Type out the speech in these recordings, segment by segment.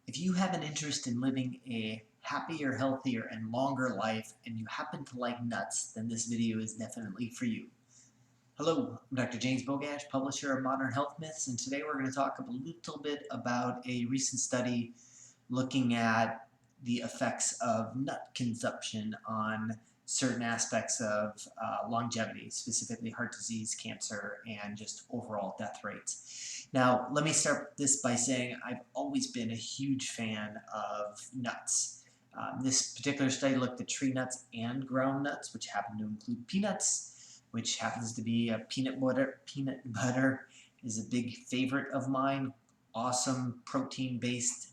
If you have an interest in living a happier, healthier, and longer life, and you happen to like nuts, then this video is definitely for you. Hello, I'm Dr. James Bogash, publisher of Modern Health Myths, and today we're going to talk a little bit about a recent study looking at the effects of nut consumption on certain aspects of longevity, specifically heart disease, cancer, and just overall death rates. Now, let me start this by saying I've always been a huge fan of nuts. This particular study looked at tree nuts and ground nuts, which happen to include peanuts, which happens to be a peanut butter. Peanut butter is a big favorite of mine. Awesome protein-based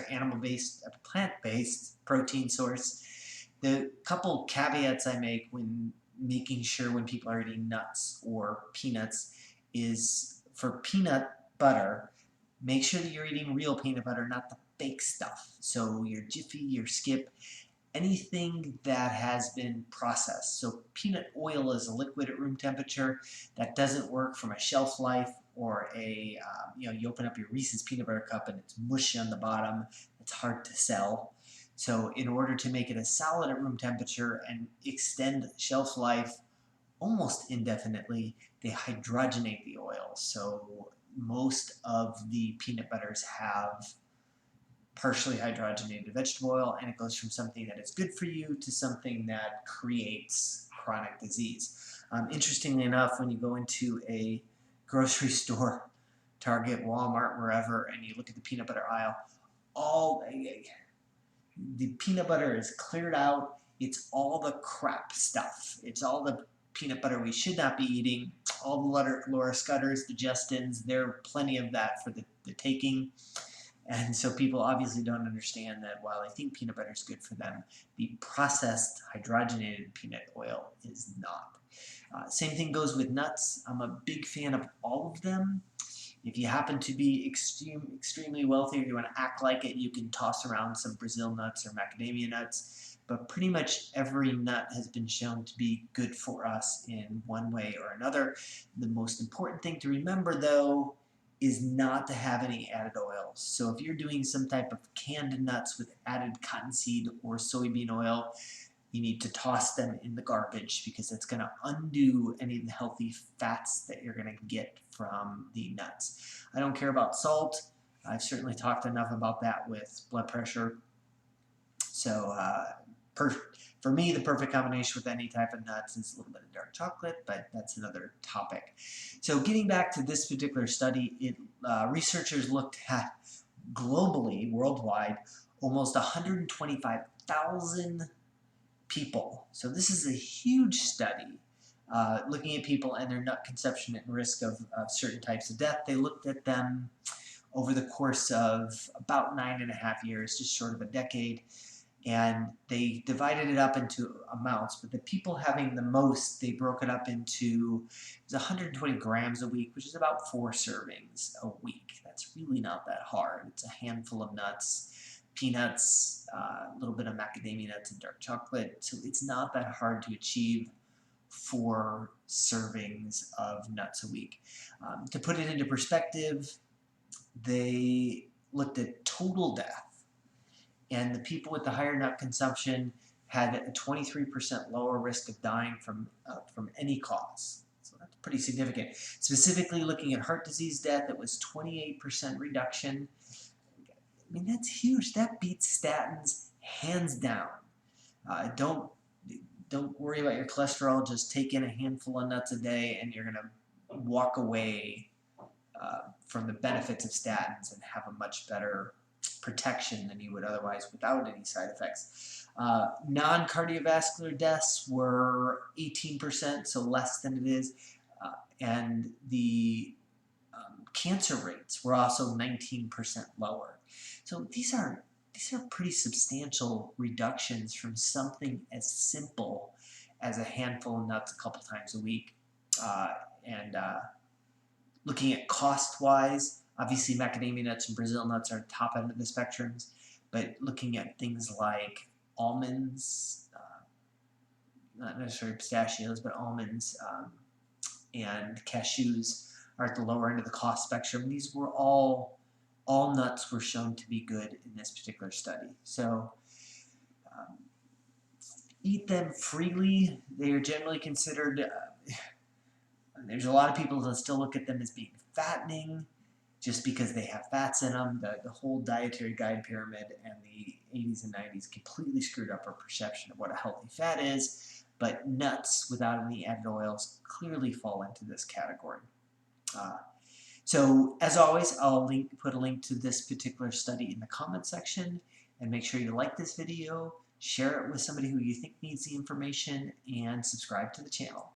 animal-based, plant-based protein source. The couple caveats I make when making sure when people are eating nuts or peanuts is for peanut butter, make sure that you're eating real peanut butter, not the fake stuff. So your Jiffy, your Skip, anything that has been processed. So peanut oil is a liquid at room temperature. That doesn't work from a shelf life or a, you open up your Reese's peanut butter cup and it's mushy on the bottom. It's hard to sell. So in order to make it a solid at room temperature and extend shelf life almost indefinitely, they hydrogenate the oil. So most of the peanut butters have partially hydrogenated vegetable oil, and it goes from something that is good for you to something that creates chronic disease. Interestingly enough, when you go into a grocery store, Target, Walmart, wherever, and you look at the peanut butter aisle, all the peanut butter is cleared out. It's all the crap stuff. It's all the peanut butter we should not be eating. All the Laura Scudders, the Justins, there are plenty of that for the taking. And so people obviously don't understand that while I think peanut butter is good for them, the processed hydrogenated peanut oil is not. Same thing goes with nuts. I'm a big fan of all of them. If you happen to be extremely wealthy or you want to act like it, you can toss around some Brazil nuts or macadamia nuts. But pretty much every nut has been shown to be good for us in one way or another. The most important thing to remember, though, is not to have any added oils. So if you're doing some type of canned nuts with added cottonseed or soybean oil, you need to toss them in the garbage because it's going to undo any of the healthy fats that you're going to get from the nuts. I don't care about salt. I've certainly talked enough about that with blood pressure. So for me, the perfect combination with any type of nuts is a little bit of dark chocolate, but that's another topic. So getting back to this particular study, researchers looked at globally, worldwide, almost 125,000 people. So this is a huge study looking at people and their nut consumption and risk of certain types of death. They looked at them over the course of about 9.5 years, just short of a decade. And they divided it up into amounts, but the people having the most, they broke it up into, it was 120 grams a week, which is about 4 servings a week. That's really not that hard. It's a handful of nuts, peanuts, a little bit of macadamia nuts and dark chocolate. So it's not that hard to achieve 4 servings of nuts a week. To put it into perspective, they looked at total death. And the people with the higher nut consumption had a 23% lower risk of dying from any cause. So that's pretty significant. Specifically looking at heart disease death, it was 28% reduction. I mean, that's huge. That beats statins hands down. Don't worry about your cholesterol. Just take in a handful of nuts a day and you're going to walk away from the benefits of statins and have a much better protection than you would otherwise without any side effects. Non-cardiovascular deaths were 18%, so less than it is, and the cancer rates were also 19% lower. So these are pretty substantial reductions from something as simple as a handful of nuts a couple times a week. Looking at cost-wise, obviously macadamia nuts and Brazil nuts are top end of the spectrums, but looking at things like almonds, not necessarily pistachios, but almonds and cashews are at the lower end of the cost spectrum. These were all nuts were shown to be good in this particular study. So eat them freely. They are generally considered, there's a lot of people that still look at them as being fattening just because they have fats in them. The whole dietary guide pyramid and the 80s and 90s completely screwed up our perception of what a healthy fat is, but nuts without any added oils clearly fall into this category. So as always, I'll put a link to this particular study in the comment section, and make sure you like this video, share it with somebody who you think needs the information, and subscribe to the channel.